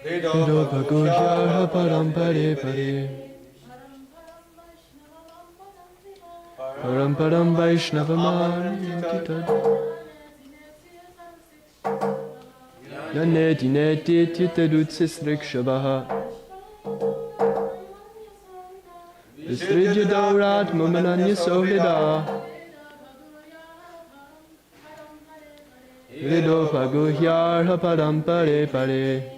Hridobhaguhyarha param pare pare. Param param Vaishnavamani tad. Yaneti neti titadutsis rikshabaha. Visridya daurat mamananya sohida. Hridobhaguhyarha param pare pare.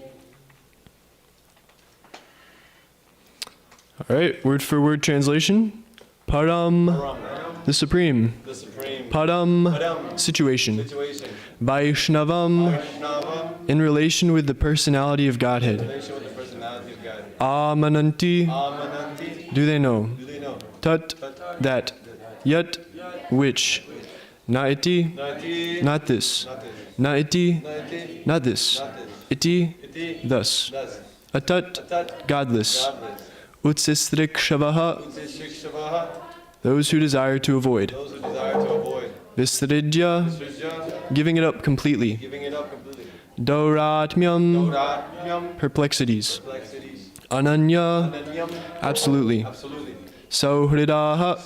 All right, word for word translation. Param, the supreme. Padam, situation. Vaishnavam, in relation with the personality of Godhead. Amananti, do they know? Tat, that. Yat, which. Naiti, not this. Naiti, not this. Iti, thus. Atat, godless. Utsistrik shavaha, those who desire to avoid. Visridya, giving it up completely. Dauratmyam, perplexities. Ananya, absolutely. Sauhridaha,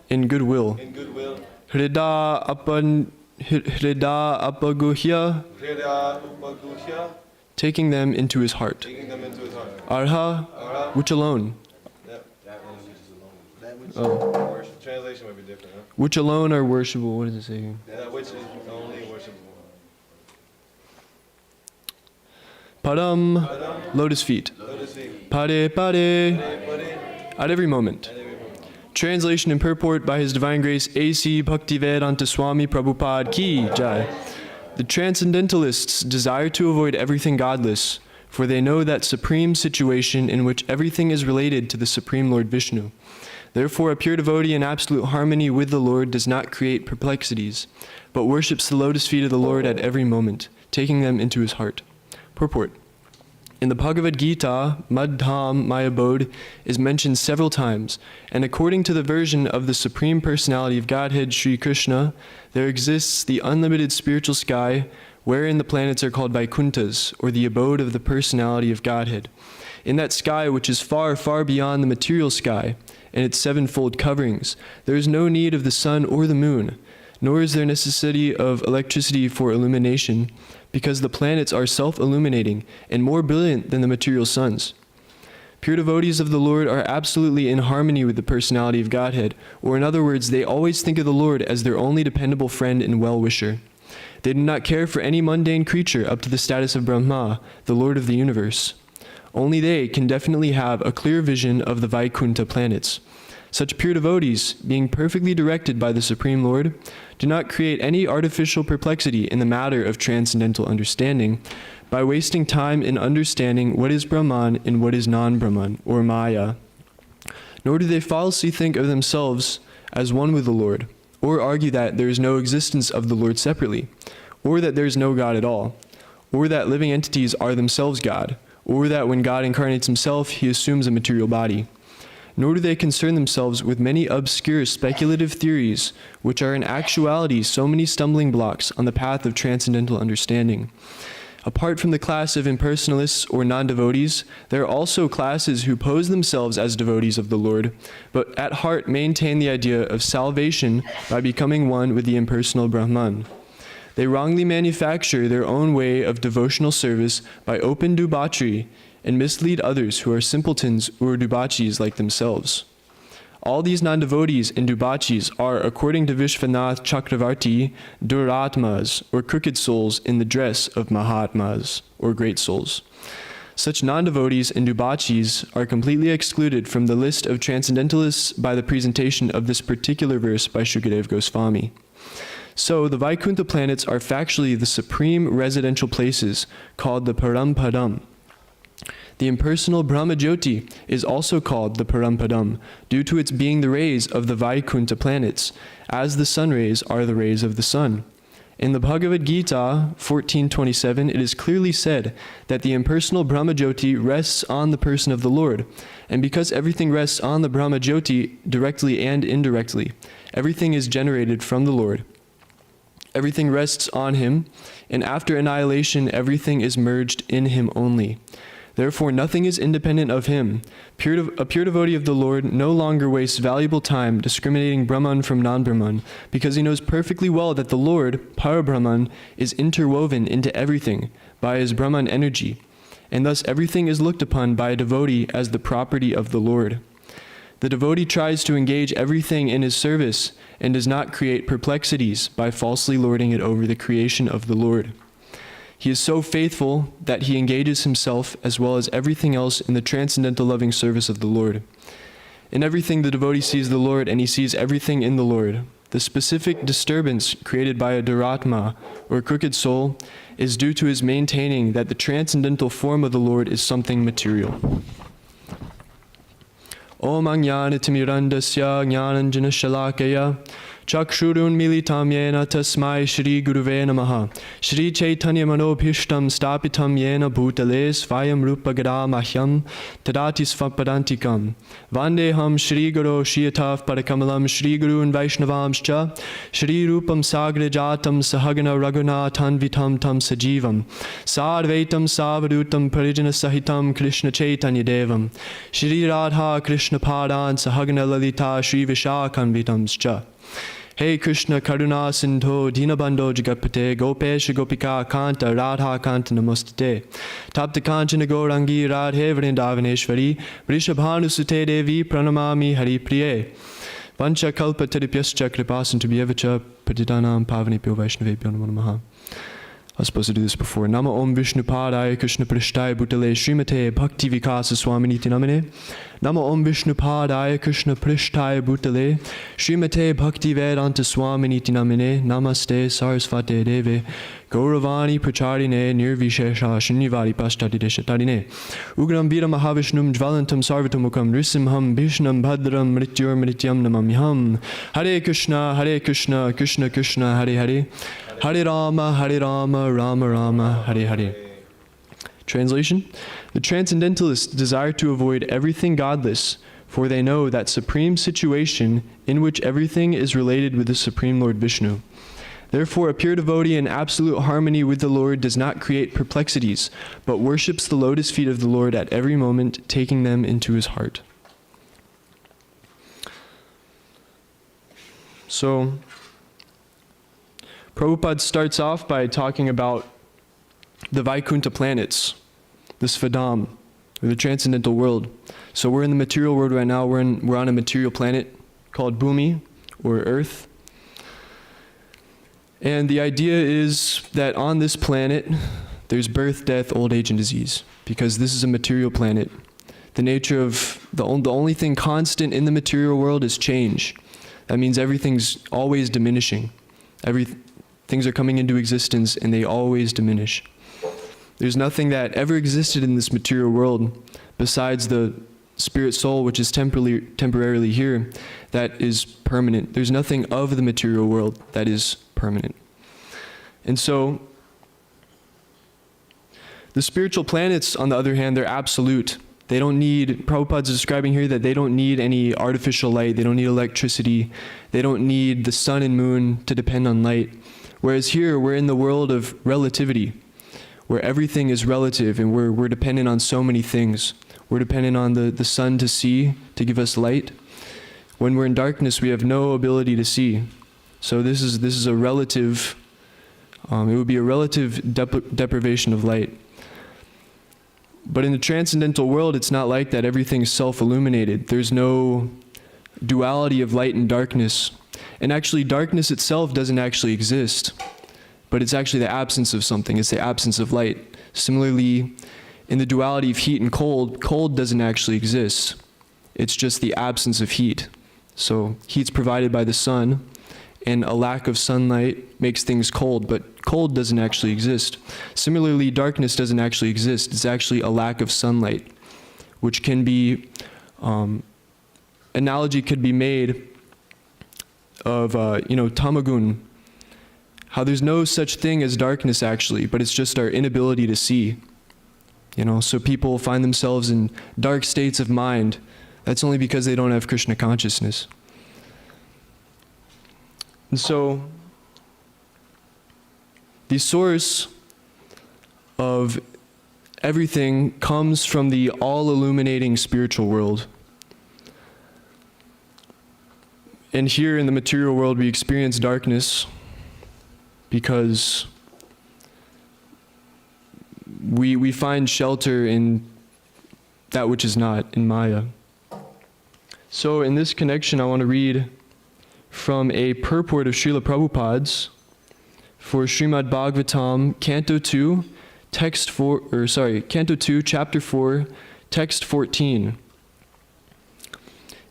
in goodwill. Hrida apaguhya, taking them into his heart. Arha, which alone. Oh. Translation might be different, huh? Which alone are worshipable. What does it say here? That which is only worshipable. Padam, lotus feet. Pade, pade, at every moment. Translation and purport by His Divine Grace A.C. Bhaktivedanta Swami Prabhupada Ki Jai. The Transcendentalists desire to avoid everything godless, for they know that supreme situation in which everything is related to the Supreme Lord Vishnu. Therefore, a pure devotee in absolute harmony with the Lord does not create perplexities, but worships the lotus feet of the Lord at every moment, taking them into his heart. Purport. In the Bhagavad Gita, Madham, my abode, is mentioned several times, and according to the version of the Supreme Personality of Godhead, Sri Krishna, there exists the unlimited spiritual sky, wherein the planets are called Vaikunthas, or the abode of the Personality of Godhead. In that sky, which is far, far beyond the material sky, and its sevenfold coverings, there is no need of the sun or the moon, nor is there necessity of electricity for illumination, because the planets are self-illuminating and more brilliant than the material suns. Pure devotees of the Lord are absolutely in harmony with the personality of Godhead, or in other words, they always think of the Lord as their only dependable friend and well-wisher. They do not care for any mundane creature up to the status of Brahma, the Lord of the universe. Only they can definitely have a clear vision of the Vaikuntha planets. Such pure devotees, being perfectly directed by the Supreme Lord, do not create any artificial perplexity in the matter of transcendental understanding by wasting time in understanding what is Brahman and what is non-Brahman, or Maya. Nor do they falsely think of themselves as one with the Lord, or argue that there is no existence of the Lord separately, or that there is no God at all, or that living entities are themselves God, or that when God incarnates himself, he assumes a material body. Nor do they concern themselves with many obscure speculative theories, which are in actuality so many stumbling blocks on the path of transcendental understanding. Apart from the class of impersonalists or non-devotees, there are also classes who pose themselves as devotees of the Lord, but at heart maintain the idea of salvation by becoming one with the impersonal Brahman. They wrongly manufacture their own way of devotional service by open debauchery and mislead others who are simpletons or debauchees like themselves. All these non-devotees and debauchees are, according to Vishwanath Chakravarti, duratmas, or crooked souls in the dress of mahatmas, or great souls. Such non-devotees and debauchees are completely excluded from the list of transcendentalists by the presentation of this particular verse by Shukadev Goswami. So, the Vaikuntha planets are factually the supreme residential places called the Parampadam. The impersonal Brahmajyoti is also called the Parampadam due to its being the rays of the Vaikuntha planets, as the sun rays are the rays of the sun. In the Bhagavad Gita 14:27, it is clearly said that the impersonal Brahmajyoti rests on the person of the Lord, and because everything rests on the Brahmajyoti directly and indirectly, everything is generated from the Lord. Everything rests on him, and after annihilation, everything is merged in him only. Therefore, nothing is independent of him. A pure devotee of the Lord no longer wastes valuable time discriminating Brahman from non-Brahman, because he knows perfectly well that the Lord, Parabrahman, is interwoven into everything by his Brahman energy, and thus everything is looked upon by a devotee as the property of the Lord. The devotee tries to engage everything in his service and does not create perplexities by falsely lording it over the creation of the Lord. He is so faithful that he engages himself as well as everything else in the transcendental loving service of the Lord. In everything the devotee sees the Lord, and he sees everything in the Lord. The specific disturbance created by a duratma, or crooked soul, is due to his maintaining that the transcendental form of the Lord is something material. Om Ajnanatimirandasya Jnananjana Shalakaya Chakshurun Militam Yena Tasmai Shri Guruve Namaha Shri Chaitanya Manobhishtam Stapitam Yena Bhutale Svayam Rupa Gada Mahyam Tadati Svapadantikam Vandeham Shri Guru Shiyatav Parakamalam Shri Gurun Vaishnavamscha Shri Rupam Sagrajatam Sahagana Raghunathan Vitam Tam Sajivam Sadvaitam Savadutam Parijana Sahitam Krishna Chaitanya Devam Shri Radha Krishna Padan Sahagana Lalita Shri Vishakanvitamscha. Hey Krishna Karuna Sindho Dinabandho Jagapate Gopesh Gopika Kanta Radha Kanta Namostate Tapta Kanchana Gaurangi Radhe Vrindavaneshwari Vrishabhanu Sute Devi Pranamami Hari Priye Vancha Kalpa Taripyascha Kripasantu Bhyevacha Patitanam Pavanipyo Vaishnavepyo Namo Namaha. I was supposed to do this before. Nama Om Vishnu Padaya Krishna Prishthaya Bhutale Srimate Bhakti Vikasa Swaminiti Namane. Nama Om Vishnu Padaya Krishna Prishthaya Bhutale Srimate Bhakti Vedanta Swaminiti Namane. Namaste Sarasvate Deve Gauravani Pracharine Nirvishesha Shinnivari Pashtadideshatarine Ugram Vira Mahavishnum Jvalantam Sarvatamukam Risimham Bhishnam Bhadram Mrityur Mrityam Namamyam. Hare Krishna Krishna Krishna Hare Hare Hare Rama Rama Rama Hare Hare. Translation: the transcendentalists desire to avoid everything godless, for they know that supreme situation in which everything is related with the Supreme Lord Vishnu. Therefore, a pure devotee in absolute harmony with the Lord does not create perplexities, but worships the lotus feet of the Lord at every moment, taking them into his heart. So, Prabhupada starts off by talking about the Vaikuntha planets, the Svadham, or the transcendental world. So we're in the material world right now. We're on a material planet called Bhumi, or Earth. And the idea is that on this planet, there's birth, death, old age, and disease, because this is a material planet. The nature of the only thing constant in the material world is change. That means everything's always diminishing. Things are coming into existence and they always diminish. There's nothing that ever existed in this material world besides the spirit soul, which is temporarily here, that is permanent. There's nothing of the material world that is permanent. And so, the spiritual planets, on the other hand, they're absolute. They don't need, Prabhupada's describing here that they don't need any artificial light, they don't need electricity, they don't need the sun and moon to depend on light. Whereas here, we're in the world of relativity, where everything is relative and we're dependent on so many things. We're dependent on the sun to see, to give us light. When we're in darkness, we have no ability to see. So this is a relative, it would be a relative deprivation of light. But in the transcendental world, it's not like that. Everything's self-illuminated. There's no duality of light and darkness. And actually, darkness itself doesn't actually exist, but it's actually the absence of something. It's the absence of light. Similarly, in the duality of heat and cold, cold doesn't actually exist. It's just the absence of heat. So heat's provided by the sun, and a lack of sunlight makes things cold, but cold doesn't actually exist. Similarly, darkness doesn't actually exist. It's actually a lack of sunlight, which can be, analogy could be made of, tamagun, how there's no such thing as darkness actually, but it's just our inability to see. So people find themselves in dark states of mind. That's only because they don't have Krishna consciousness. And so, The source of everything comes from the all-illuminating spiritual world. And here in the material world, we experience darkness because we find shelter in that which is not, in Maya. So in this connection, I want to read from a purport of Srila Prabhupada's for Srimad Bhagavatam, Canto 2, Canto 2, Chapter 4, Text 14.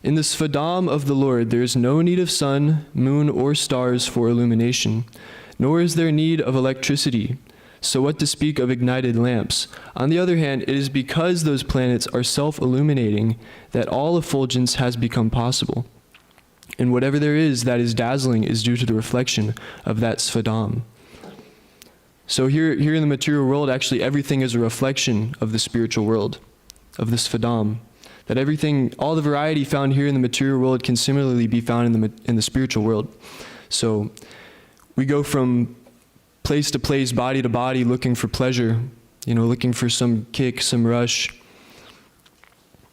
In the Svadam of the Lord, there is no need of sun, moon, or stars for illumination, nor is there need of electricity. So what to speak of ignited lamps? On the other hand, it is because those planets are self-illuminating that all effulgence has become possible. And whatever there is that is dazzling is due to the reflection of that Svadam. So here in the material world, actually everything is a reflection of the spiritual world, of the Svadam. That everything, all the variety found here in the material world can similarly be found in the spiritual world. So we go from place to place, body to body, looking for pleasure, looking for some kick, some rush.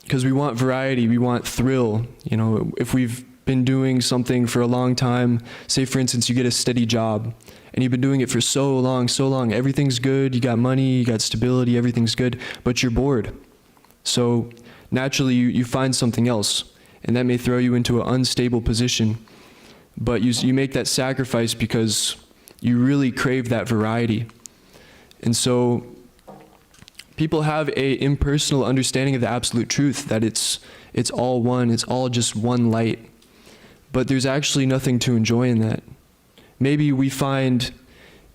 Because we want variety, we want thrill. If we've been doing something for a long time, say for instance you get a steady job, and you've been doing it for so long, everything's good, you got money, you got stability, everything's good, but you're bored. So naturally you find something else, and that may throw you into an unstable position. But you make that sacrifice because you really crave that variety. And so people have a impersonal understanding of the absolute truth, that it's all one, it's all just one light. But there's actually nothing to enjoy in that. Maybe we find,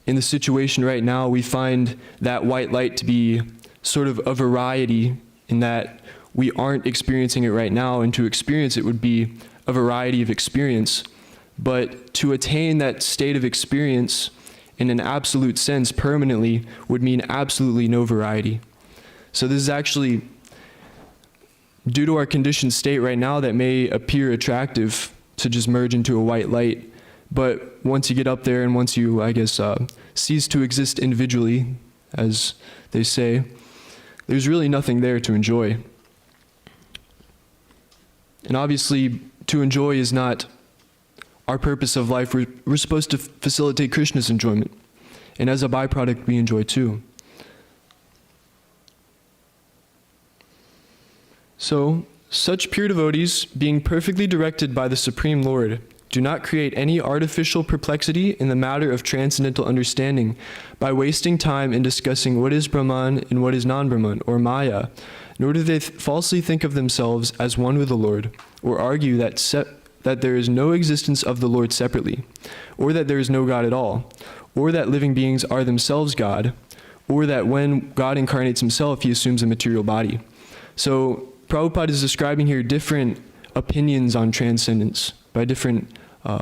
in the situation right now, we find that white light to be sort of a variety in that we aren't experiencing it right now, and to experience it would be a variety of experience. But to attain that state of experience in an absolute sense permanently would mean absolutely no variety. So this is actually, due to our conditioned state right now, that may appear attractive to just merge into a white light. But once you get up there and once you, cease to exist individually, as they say, there's really nothing there to enjoy. And obviously, to enjoy is not our purpose of life. We're supposed to facilitate Krishna's enjoyment. And as a byproduct, we enjoy too. So, such pure devotees, being perfectly directed by the Supreme Lord, do not create any artificial perplexity in the matter of transcendental understanding by wasting time in discussing what is Brahman and what is non-Brahman, or Maya, nor do they falsely think of themselves as one with the Lord, or argue that there is no existence of the Lord separately, or that there is no God at all, or that living beings are themselves God, or that when God incarnates himself, he assumes a material body. So Prabhupada is describing here different opinions on transcendence by different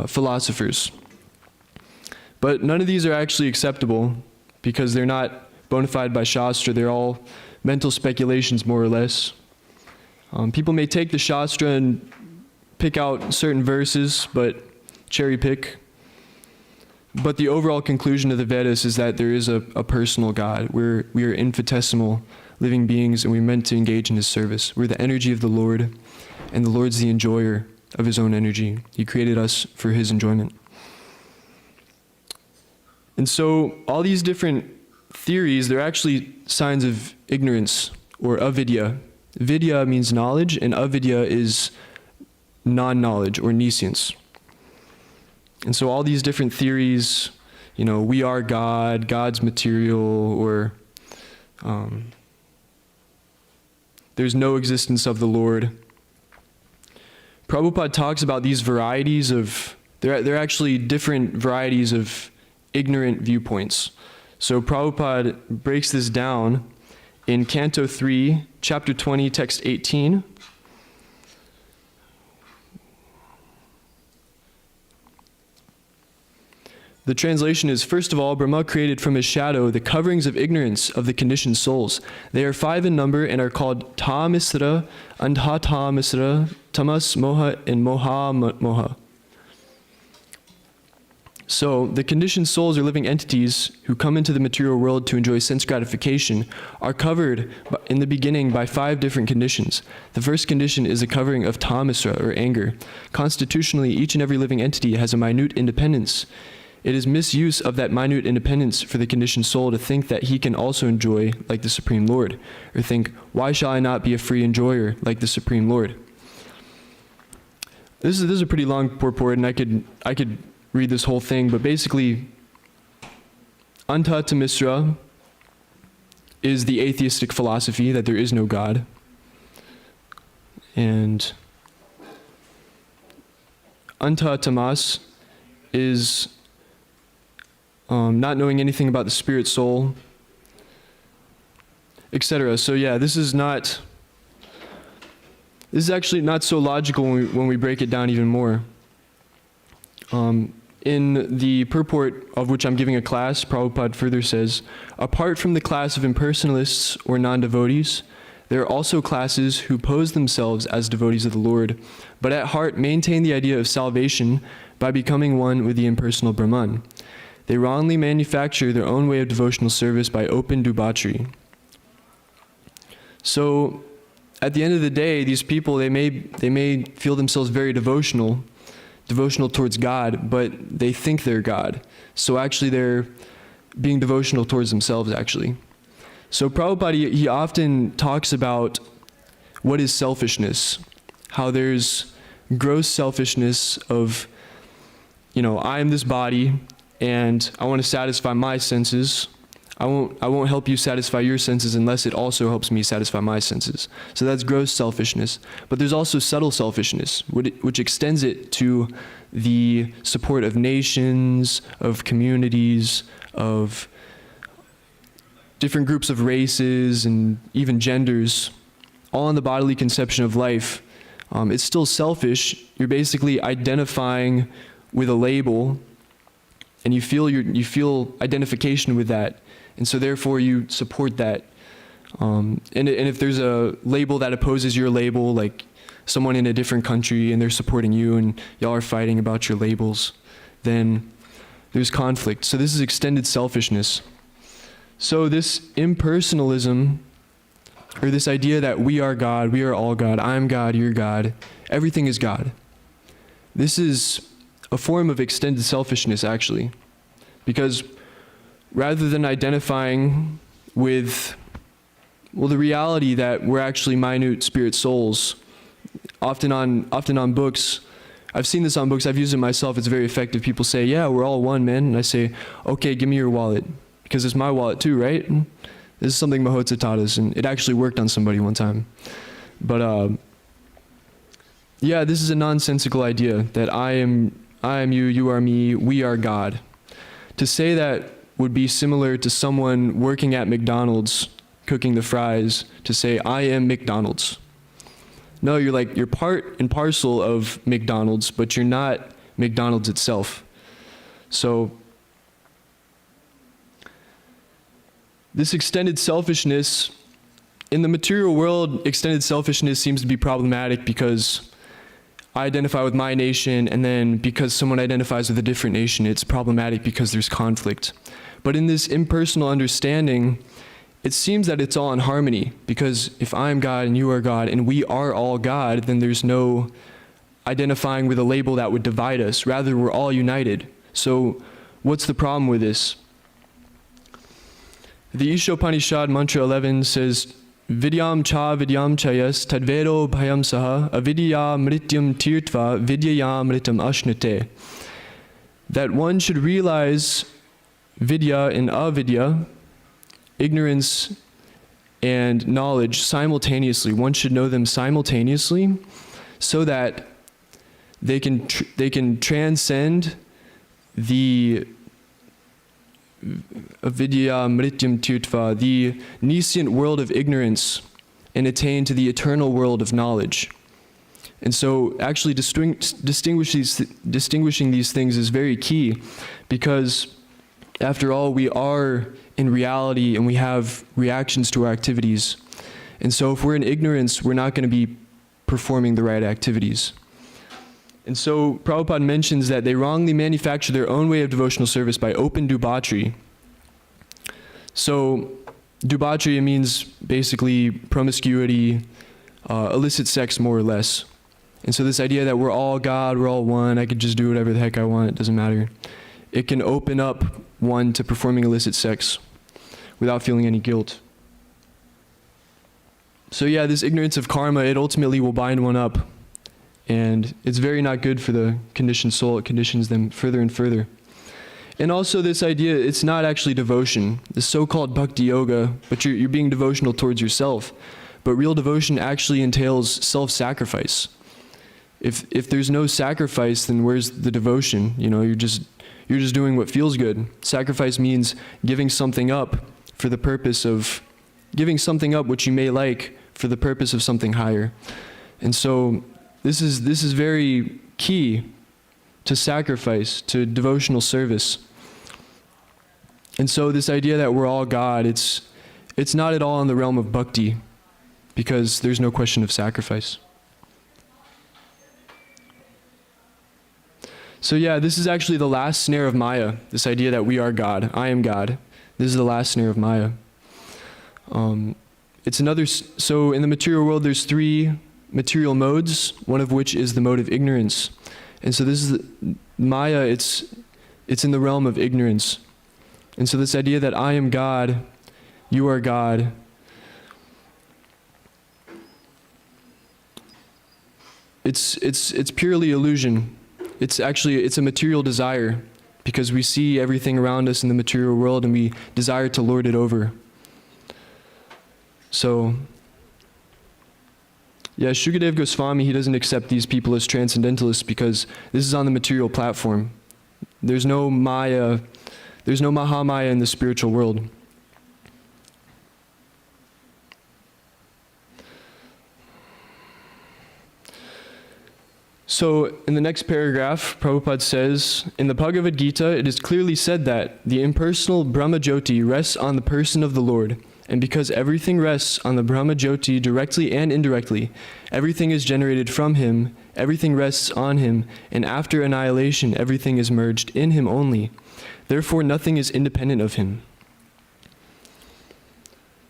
philosophers. But none of these are actually acceptable because they're not bona fide by Shastra. They're all mental speculations, more or less. People may take the Shastra and pick out certain verses, but cherry pick. But the overall conclusion of the Vedas is that there is a personal God. We are infinitesimal living beings, and we're meant to engage in his service. We're the energy of the Lord, and the Lord's the enjoyer of his own energy. He created us for his enjoyment. And so all these different theories, they're actually signs of ignorance, or avidya. Vidya means knowledge, and avidya is non-knowledge, or nescience. And so all these different theories, we are God, God's material, or there's no existence of the Lord. Prabhupada talks about these varieties of, they're actually different varieties of ignorant viewpoints. So Prabhupada breaks this down in Canto 3, Chapter 20, Text 18. The translation is, first of all, Brahma created from his shadow the coverings of ignorance of the conditioned souls. They are 5 in number and are called Ta-misra, Andha-ta-misra, Tamas, Moha, and Moha-moha. So the conditioned souls or living entities who come into the material world to enjoy sense gratification are covered in the beginning by 5 different conditions. The first condition is a covering of tamasra, or anger. Constitutionally, each and every living entity has a minute independence. It is misuse of that minute independence for the conditioned soul to think that he can also enjoy like the Supreme Lord, or think, why shall I not be a free enjoyer like the Supreme Lord? This is a pretty long purport, and I could read this whole thing, but basically, Antata Misra is the atheistic philosophy that there is no God, and Anta Tamas is not knowing anything about the spirit soul, etc. So yeah, this is actually not so logical when we break it down even more. In the purport of which I'm giving a class, Prabhupada further says, apart from the class of impersonalists or non-devotees, there are also classes who pose themselves as devotees of the Lord, but at heart maintain the idea of salvation by becoming one with the impersonal Brahman. They wrongly manufacture their own way of devotional service by open debauchery. So, at the end of the day, these people, they may feel themselves very devotional towards God, but they think they're God. So actually they're being devotional towards themselves, actually. So Prabhupada, he often talks about what is selfishness, how there's gross selfishness of, I am this body, and I want to satisfy my senses. I won't help you satisfy your senses unless it also helps me satisfy my senses. So that's gross selfishness. But there's also subtle selfishness, which extends it to the support of nations, of communities, of different groups of races, and even genders, all in the bodily conception of life. It's still selfish. You're basically identifying with a label, and you feel identification with that. And so therefore you support that. And if there's a label that opposes your label, like someone in a different country and they're supporting you and y'all are fighting about your labels, then there's conflict. So this is extended selfishness. So this impersonalism, or this idea that we are God, we are all God, I'm God, you're God, everything is God. This is a form of extended selfishness, actually, because rather than identifying with, the reality that we're actually minute spirit souls, often on books, I've seen this on books, I've used it myself, it's very effective. People say, yeah, we're all one, man. And I say, okay, give me your wallet, because it's my wallet too, right? This is something Mahotsa taught us, and it actually worked on somebody one time. But yeah, this is a nonsensical idea that I am you, you are me, we are God. To say that would be similar to someone working at McDonald's, cooking the fries, to say, I am McDonald's. No, you're part and parcel of McDonald's, but you're not McDonald's itself. So, this extended selfishness, in the material world, extended selfishness seems to be problematic because I identify with my nation, and then because someone identifies with a different nation, it's problematic because there's conflict. But in this impersonal understanding, it seems that it's all in harmony, because if I'm God and you are God and we are all God, then there's no identifying with a label that would divide us. Rather, we're all united. So what's the problem with this? The Ishopanishad Mantra 11 says, Vidyam cha vidyam chayas tadvedo bhayam saha avidya mrityam tirtva vidyaya mritam ashnate. That one should realize vidya and avidya, ignorance and knowledge, simultaneously. One should know them simultaneously so that they can transcend the avidya mrityam tirtva, the nescient world of ignorance, and attain to the eternal world of knowledge. And so actually distinguishing these things is very key, because after all, we are in reality and we have reactions to our activities. And so if we're in ignorance, we're not going to be performing the right activities. And so Prabhupada mentions that they wrongly manufacture their own way of devotional service by open debauchery. So debauchery means basically promiscuity, illicit sex more or less. And so this idea that we're all God, we're all one, I could just do whatever the heck I want, it doesn't matter. It can open up one to performing illicit sex without feeling any guilt. So yeah, this ignorance of karma, it ultimately will bind one up. And it's very not good for the conditioned soul. It conditions them further and further. And also this idea, it's not actually devotion. The so-called bhakti yoga, but you're being devotional towards yourself. But real devotion actually entails self-sacrifice. If there's no sacrifice, then where's the devotion? You know, you're just doing what feels good. Sacrifice means giving something up for the purpose of, giving something up which you may like for the purpose of something higher. And so this is very key to sacrifice, to devotional service. And so this idea that we're all God, it's not at all in the realm of bhakti, because there's no question of sacrifice. So yeah, this is actually the last snare of Maya, this idea that we are God, I am God. This is the last snare of Maya. It's another, so in the material world there's 3 material modes, one of which is the mode of ignorance. And so this is, Maya, it's in the realm of ignorance. And so this idea that I am God, you are God, it's purely illusion. It's a material desire, because we see everything around us in the material world and we desire to lord it over. So yeah, Shukadev Goswami, he doesn't accept these people as transcendentalists because this is on the material platform. There's no Maya, there's no Mahamaya in the spiritual world. So in the next paragraph, Prabhupada says, in the Bhagavad Gita, it is clearly said that the impersonal Brahma Jyoti rests on the person of the Lord. And because everything rests on the Brahma Jyoti directly and indirectly, everything is generated from him, everything rests on him, and after annihilation, everything is merged in him only. Therefore, nothing is independent of him.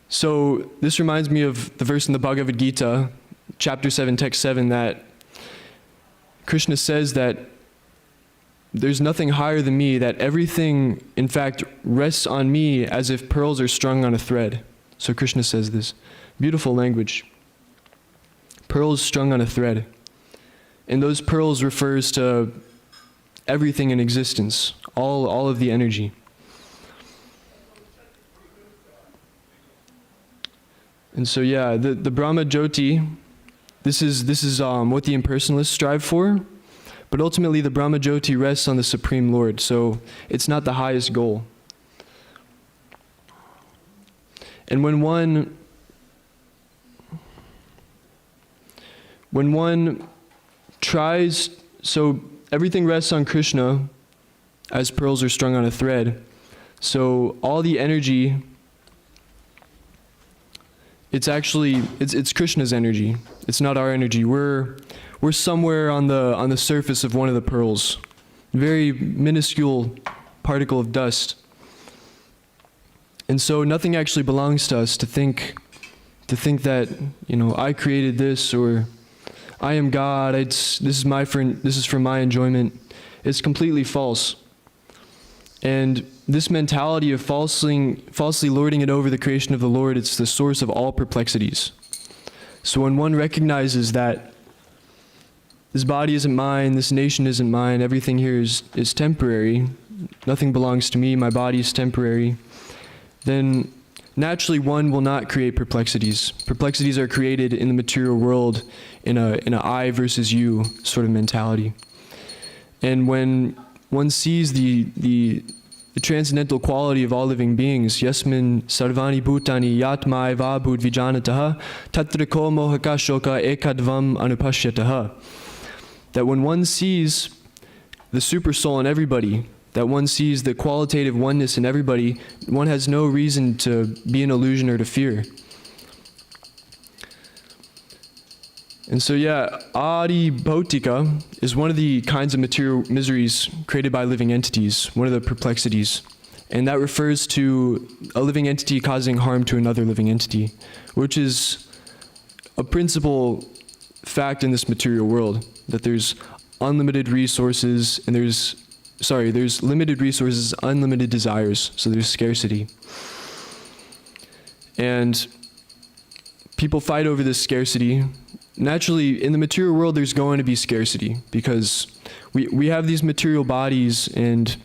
So this reminds me of the verse in the Bhagavad Gita, chapter 7, text 7, that Krishna says that there's nothing higher than me, that everything, in fact, rests on me as if pearls are strung on a thread. So Krishna says this. Beautiful language. Pearls strung on a thread. And those pearls refers to everything in existence, all of the energy. And so yeah, the Brahma Jyoti, this is what the impersonalists strive for. But ultimately, the Brahma Jyoti rests on the Supreme Lord, so it's not the highest goal. And when one tries, so everything rests on Krishna as pearls are strung on a thread. So all the energy, it's Krishna's energy. It's not our energy. We're somewhere on the surface of one of the pearls, very minuscule particle of dust. And so nothing actually belongs to us to think that, you know, I created this, or I am God, this is for my enjoyment. It's completely false. And this mentality of falsely lording it over the creation of the Lord, it's the source of all perplexities. So when one recognizes that this body isn't mine, this nation isn't mine, everything here is temporary, nothing belongs to me, my body is temporary, then naturally one will not create perplexities. Perplexities are created in the material world in a I versus you sort of mentality. And when one sees the transcendental quality of all living beings, yasmin sarvani bhutani yatma eva bhut vijanataha tatra ko mohaka shoka ekadvam anupashyataha, that when one sees the super soul in everybody, that one sees the qualitative oneness in everybody, one has no reason to be in illusion or to fear. And so yeah, Adi Bhautika is one of the kinds of material miseries created by living entities, one of the perplexities. And that refers to a living entity causing harm to another living entity, which is a principal fact in this material world, that there's unlimited resources and there's limited resources, unlimited desires, so there's scarcity. And people fight over this scarcity. Naturally, in the material world, there's going to be scarcity because we have these material bodies, and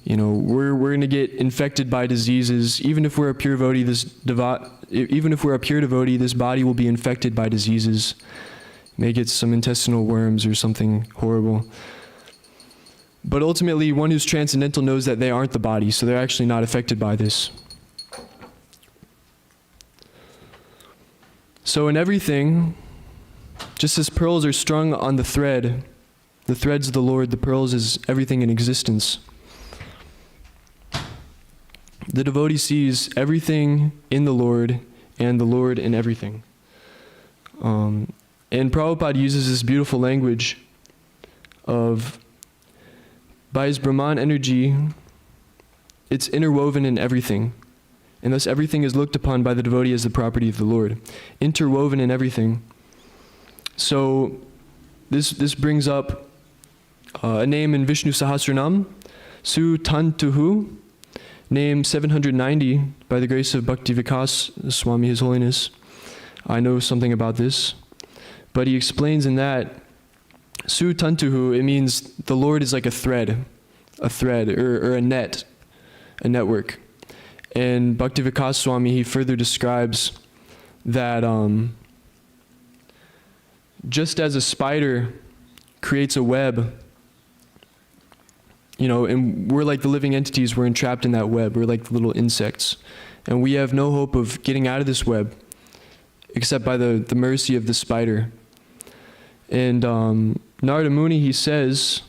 we're going to get infected by diseases. Even if we're a pure devotee, this body will be infected by diseases. May get some intestinal worms or something horrible. But ultimately, one who's transcendental knows that they aren't the body, so they're actually not affected by this. So in everything, just as pearls are strung on the threads of the Lord, the pearls is everything in existence. The devotee sees everything in the Lord and the Lord in everything. And Prabhupada uses this beautiful language of, by his Brahman energy, it's interwoven in everything. And thus everything is looked upon by the devotee as the property of the Lord. Interwoven in everything. So this brings up a name in Vishnu Sahasranam, Su Tantuhu, name 790 by the grace of Bhakti Vikas Swami, His Holiness. I know something about this. But he explains in that, Su Tantuhu, it means the Lord is like a thread or a net, a network. And Bhakti Vikas Swami, he further describes that just as a spider creates a web, and we're like the living entities, we're entrapped in that web, we're like the little insects. And we have no hope of getting out of this web except by the mercy of the spider. And Narada Muni, he says,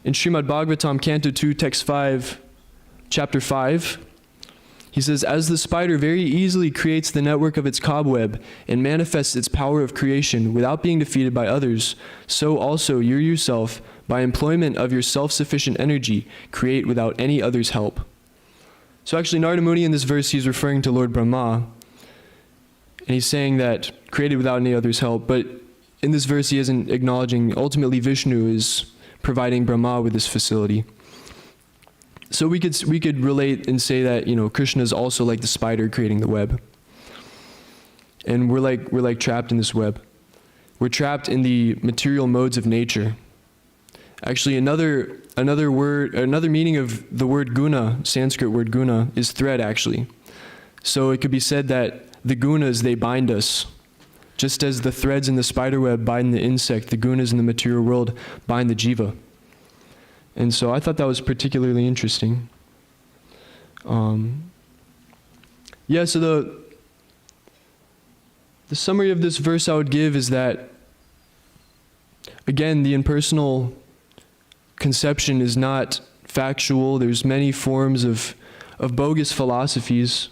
in Srimad Bhagavatam, Canto 2, Text 5, Chapter 5, he says, as the spider very easily creates the network of its cobweb and manifests its power of creation without being defeated by others, so also you yourself, by employment of your self-sufficient energy, create without any other's help. So actually, Narada Muni in this verse, he's referring to Lord Brahma, and he's saying that created without any other's help, but in this verse he isn't acknowledging, ultimately Vishnu is providing Brahma with this facility. So we could relate and say that, Krishna is also like the spider creating the web. And we're like trapped in this web. We're trapped in the material modes of nature. Actually, another meaning of the word guna, Sanskrit word guna, is thread actually. So it could be said that the gunas, they bind us. Just as the threads in the spider web bind the insect, the gunas in the material world bind the jiva. And so I thought that was particularly interesting. So the summary of this verse I would give is that, again, the impersonal conception is not factual. There's many forms of bogus philosophies.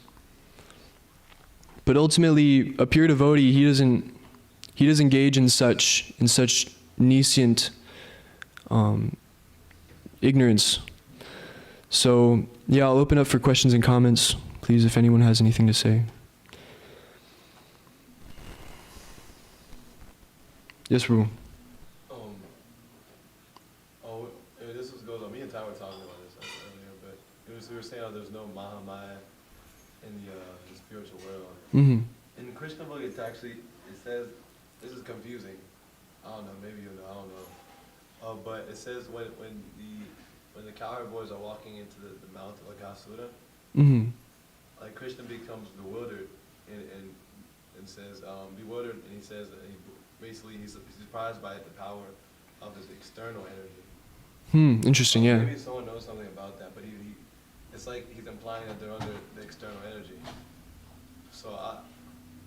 But ultimately, a pure devotee, he doesn't engage in such nescient ignorance. So yeah, I'll open up for questions and comments, please, if anyone has anything to say. Yes, Prabhu. This goes on. Me and Ty were talking about this earlier, but we were saying how there's no Mahamaya in the spiritual world. Mm-hmm. In Krishna book, it says, this is confusing. I don't know, maybe you know, I don't know. But it says when the cowherd boys are walking into the mount of Aghasura, Mm-hmm. like Krishna becomes bewildered and says, bewildered, and he says, he's surprised by the power of his external energy. Interesting, yeah. Maybe someone knows something about that, but it's like he's implying that they're under the external energy. So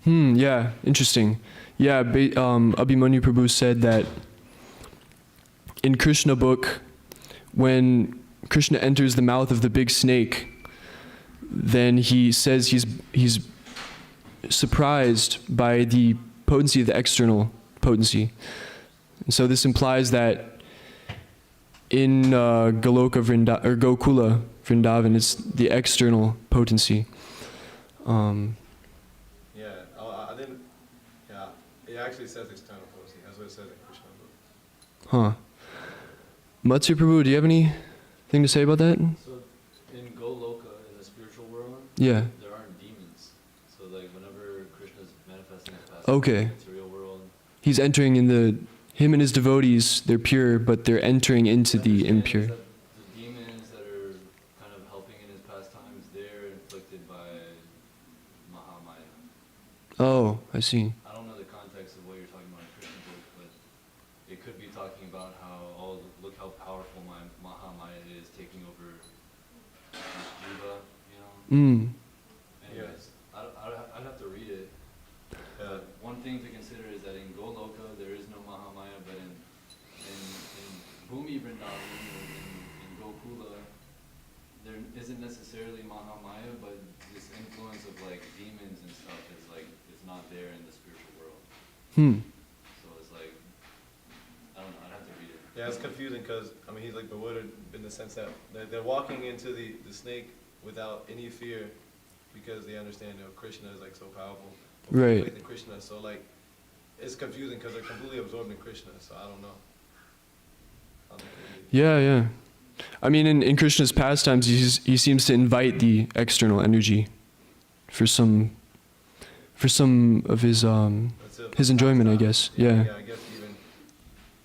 yeah, interesting. Yeah, Abhimanyu Prabhu said that in Krishna book, when Krishna enters the mouth of the big snake, then he says he's surprised by the potency of the external potency. And so this implies that in Goloka or Gokula Vrindavan, it's the external potency. Yeah, I didn't. Yeah, it actually says external potency. That's what it says in Krishna book. Huh. Matsya Prabhu, do you have anything to say about that? So in Goloka, in the spiritual world, Yeah. there aren't demons. So like whenever Krishna's manifesting his past Okay. in the material world, He's entering him and his devotees, they're pure, but they're entering into the impure. that the demons that are kind of helping in his pastimes, they're inflicted by Mahamaya. Oh, I see. I don't know the context of what you're talking about in Krishna book, but it could be talking about how, oh, look how powerful my Mahamaya is taking over this jiva, you know? Mm. Anyways, I'd have to read it. Yeah. One thing to consider is that in Goloka there is no Mahamaya, but in Bhumi Vrindavan, in Gokula, there isn't necessarily Mahamaya, but this influence of like demons and stuff is like, it's not there in the spiritual world. So it's like, I don't know, I'd have to read it. Yeah, it's confusing because, I mean, he's like bewildered in the sense that they're walking into the snake without any fear because they understand, you know, Krishna is like so powerful. Right. Like the Krishna, so like, it's confusing because they're completely absorbed in Krishna, so I don't know. Yeah. I mean, in Krishna's pastimes, he seems to invite the external energy for some of his enjoyment, I guess. Yeah. Yeah, I guess even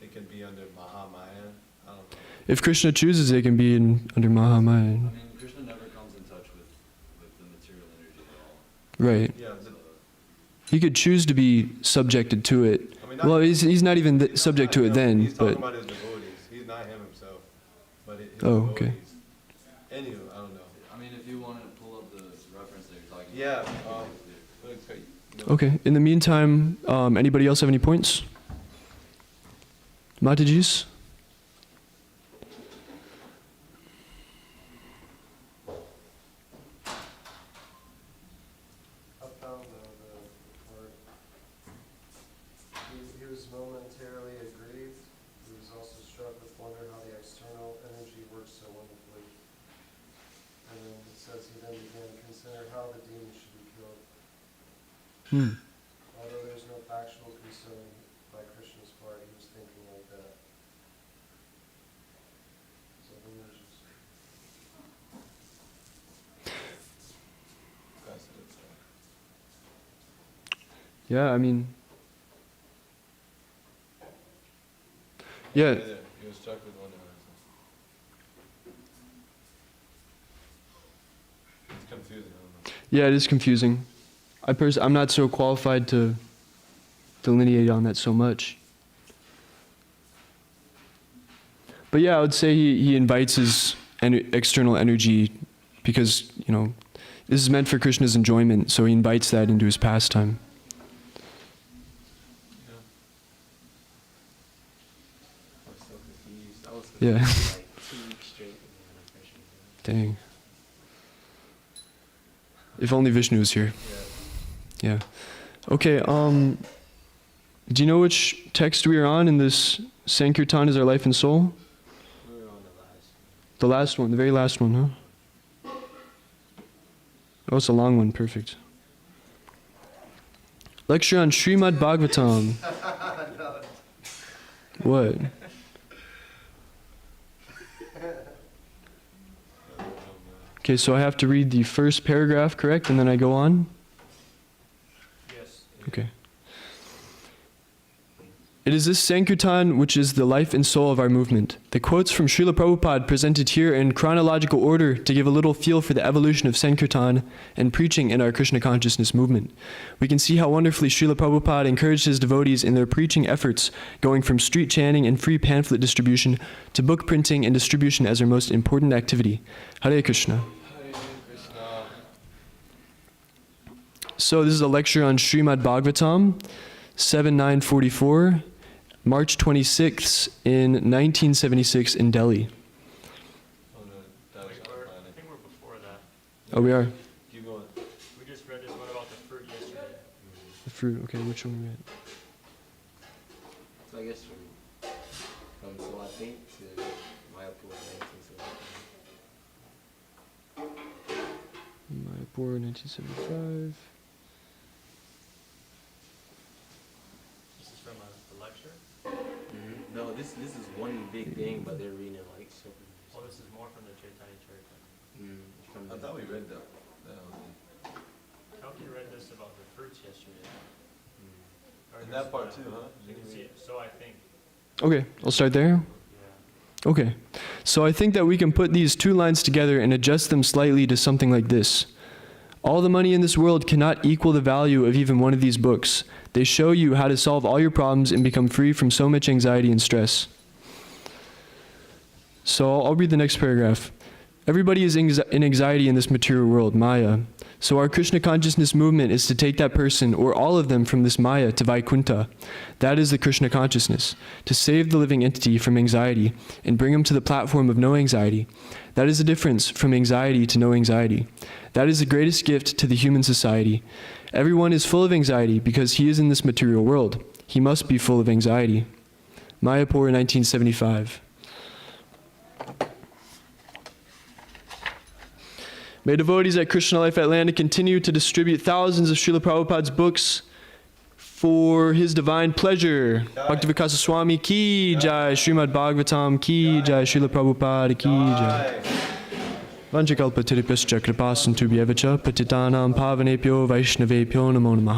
it can be under Mahamaya. I don't know. If Krishna chooses, it can be under Mahamaya. I mean, Krishna never comes in touch with the material energy at all. Right. Yeah, He could choose to be subjected to it. I mean, Well, he's not even subject to it then, he's talking but about his devotees. He's not him himself, but his Oh, okay. devotees. Anywho, I don't know. I mean, if you wanted to pull up the reference that you're talking Yeah. about. okay. In the meantime, anybody else have any points? Matajis? I found the word. He was momentarily aggrieved. He was also struck with wonder how the external energy works so wonderfully. And then it says he then began to consider how the demons should be killed. Although there's no factual concern by Krishna's part, he was thinking like that. So then there's just Yeah, I mean, yeah. He was struck with wonder. It's confusing. I don't know. Yeah, it is confusing. I'm not so qualified to delineate on that so much. But yeah, I would say he invites his external energy because, you know, this is meant for Krishna's enjoyment, so he invites that into his pastime. Yeah. Dang. If only Vishnu was here. Yeah. Okay, do you know which text we are on in this Sankirtan is our life and soul? We were on the last. The last one, the very last one, huh? Oh, it's a long one, perfect. Lecture on Srimad Bhagavatam. What? Okay, so I have to read the first paragraph, correct? And then I go on? yes. Okay. It is this Sankirtan which is the life and soul of our movement. The quotes from Srila Prabhupada presented here in chronological order to give a little feel for the evolution of Sankirtan and preaching in our Krishna consciousness movement. We can see how wonderfully Srila Prabhupada encouraged his devotees in their preaching efforts, going from street chanting and free pamphlet distribution to book printing and distribution as their most important activity. Hare Krishna. So this is a lecture on Srimad Bhagavatam, 7944, March 26th in 1976 in Delhi. Oh, no, that was on the I think we're before that. Oh, we are? Keep going. We just read his one about the fruit yesterday. The fruit. Okay, which one are we at? So I guess from so I think to Mayapur 1975. Mayapur, 1975. This is from a lecture? No, this is one big thing, but they're reading it like separately. Well, this is more from the Chaitanya Charitamrita. From I thought we read that. Kalki read this about the fruits yesterday. Or And this, that part too, huh? You can see it, so I think, Okay, I'll start there. yeah. Okay, so I think that we can put these two lines together and adjust them slightly to something like this. All the money in this world cannot equal the value of even one of these books. They show you how to solve all your problems and become free from so much anxiety and stress. So I'll read the next paragraph. Everybody is in anxiety in this material world, Maya. So our Krishna consciousness movement is to take that person or all of them from this Maya to Vaikuntha. That is the Krishna consciousness, to save the living entity from anxiety and bring him to the platform of no anxiety. That is the difference from anxiety to no anxiety. That is the greatest gift to the human society. Everyone is full of anxiety because he is in this material world. He must be full of anxiety. Mayapur, 1975. May devotees at Krishna Life Atlanta continue to distribute thousands of Srila Prabhupada's books for his divine pleasure. Bhaktivedanta Swami ki jai, Srimad Bhagavatam ki jai, Srila Prabhupada ki jai. Vanchakalpatiripyascha kripasantu bhyevacha patitanam pavanepyo vaishnavepyo namo namaha.